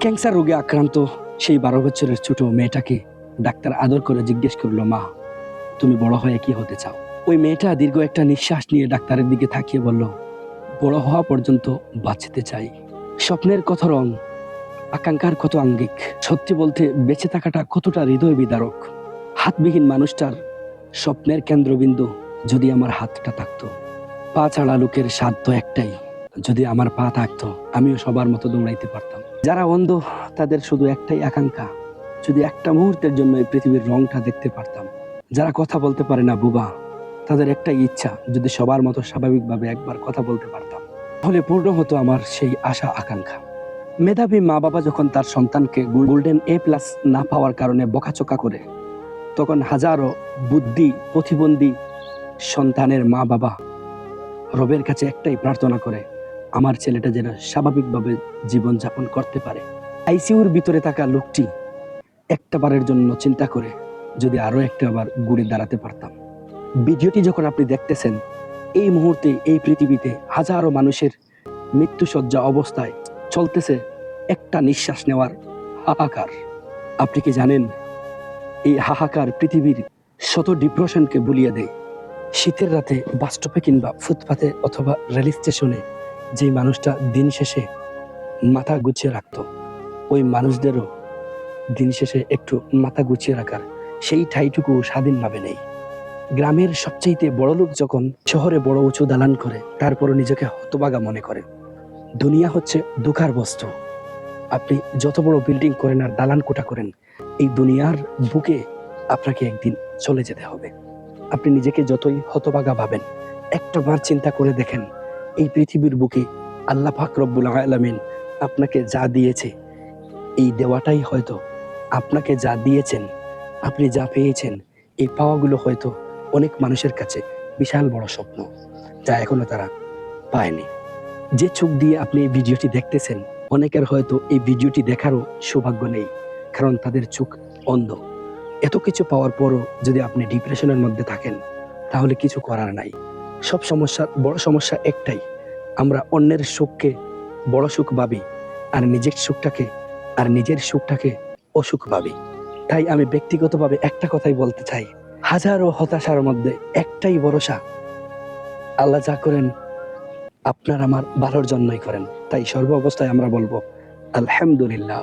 Cancer রোগে আক্রান্ত সেই 12 বছরের ছোট মেয়েটাকে ডাক্তার আদর করে জিজ্ঞেস করলো, মা তুমি বড় হয়ে কি হতে চাও? ওই মেয়েটা দীর্ঘ একটা নিঃশ্বাস নিয়ে ডাক্তারের দিকে তাকিয়ে বলল, বড় হওয়া পর্যন্ত বাঁচতে চাই। স্বপ্নের কত রং, আকাঙ্ক্ষার কত আঙ্গিক। সত্যি বলতে বেঁচে থাকাটা কতটা হৃদয় বিদারক। হাতবিহীন মানুষটার স্বপ্নের কেন্দ্রবিন্দু যদি আমার হাতটা থাকতো। পা ছাড়া লোকের সাধ্য একটাই, যদি আমার পা থাকতো আমিও সবার মতো দৌড়াইতে পারতাম। যারা অন্ধ তাদের শুধু একটাই আকাঙ্ক্ষা, যদি একটা মুহূর্তের জন্য এই পৃথিবীর রংটা দেখতে পারতাম। যারা কথা বলতে পারে না বোবা, তাদের একটাই ইচ্ছা, যদি সবার মতো স্বাভাবিকভাবে একবার কথা বলতে পারতাম, তাহলে পূর্ণ হতো আমার সেই আশা আকাঙ্ক্ষা। মেধাবী মা বাবা যখন তার সন্তানকে গোল্ডেন A+ না পাওয়ার কারণে বকাচকা করে, তখন হাজারো বুদ্ধি প্রতিবন্ধী সন্তানের মা বাবা রবের কাছে একটাই প্রার্থনা করে, আমার ছেলেটা যেন স্বাভাবিকভাবে জীবনযাপন করতে পারে। আইসিইউর ভিতরে থাকা লোকটি একটা বারের জন্য চিন্তা করে, যদি আরো একটা বার ঘুরে দাঁড়াতে পারতাম। ভিডিওটি যখন আপনি দেখতেছেন, এই মুহূর্তে এই পৃথিবীতে হাজারো মানুষের মৃত্যুসজ্জা অবস্থায় চলতেছে একটা নিঃশ্বাস নেওয়ার হাহাকার। আপনি কি জানেন, এই হাহাকার পৃথিবীর শত ডিপ্রেশনকে ভুলিয়ে দেয়। শীতের রাতে বাসস্টপে কিংবা ফুটপাতে অথবা রেল স্টেশনে যে মানুষটা দিন শেষে মাথা গুছিয়ে রাখত, ওই মানুষদেরও দিন শেষে একটু মাথা গুছিয়ে রাখার সেই ঠাইটুকু স্বাধীনভাবে নেই। গ্রামের সবচাইতে বড় লোক যখন শহরে বড় উঁচু দালান করে, তারপরও নিজেকে হতভাগা মনে করে। দুনিয়া হচ্ছে ধোঁকার বস্তু। আপনি যত বড় বিল্ডিং করেন আর দালান কোঠা করেন, এই দুনিয়ার বুকে আপনাকে একদিন চলে যেতে হবে। আপনি নিজেকে যতই হতভাগা ভাবেন, একটা বার চিন্তা করে দেখেন, এই পৃথিবীর বুকে আল্লাহ পাক রব্বুল আলামিন আপনাকে যা দিয়েছে, এই দেওয়াটাই হয়তো আপনাকে যা দিয়েছেন, আপনি যা পেয়েছেন, এই পাওয়াগুলো হয়তো অনেক মানুষের কাছে বিশাল বড় স্বপ্ন, যা এখনো তারা পায়নি। যে চোখ দিয়ে আপনি এই ভিডিওটি দেখতেছেন, অনেকের হয়তো এই ভিডিওটি দেখারও সৌভাগ্য নেই, কারণ তাদের চোখ অন্ধ। এত কিছু পাওয়ার পরও যদি আপনি ডিপ্রেশনের মধ্যে থাকেন, তাহলে কিছু করার নাই। সব সমস্যার বড় সমস্যা একটাই, আমরা অন্যের সুখকে বড় সুখ ভাবি, আর নিজের সুখটাকে অসুখ ভাবি। তাই আমি ব্যক্তিগতভাবে একটা কথাই বলতে চাই, হাজারো হতাশার মধ্যে একটাই ভরসা, আল্লাহ যা করেন আপনার আমার ভালোর জন্যই করেন। তাই সর্ব অবস্থায় আমরা বলবো আলহামদুলিল্লাহ।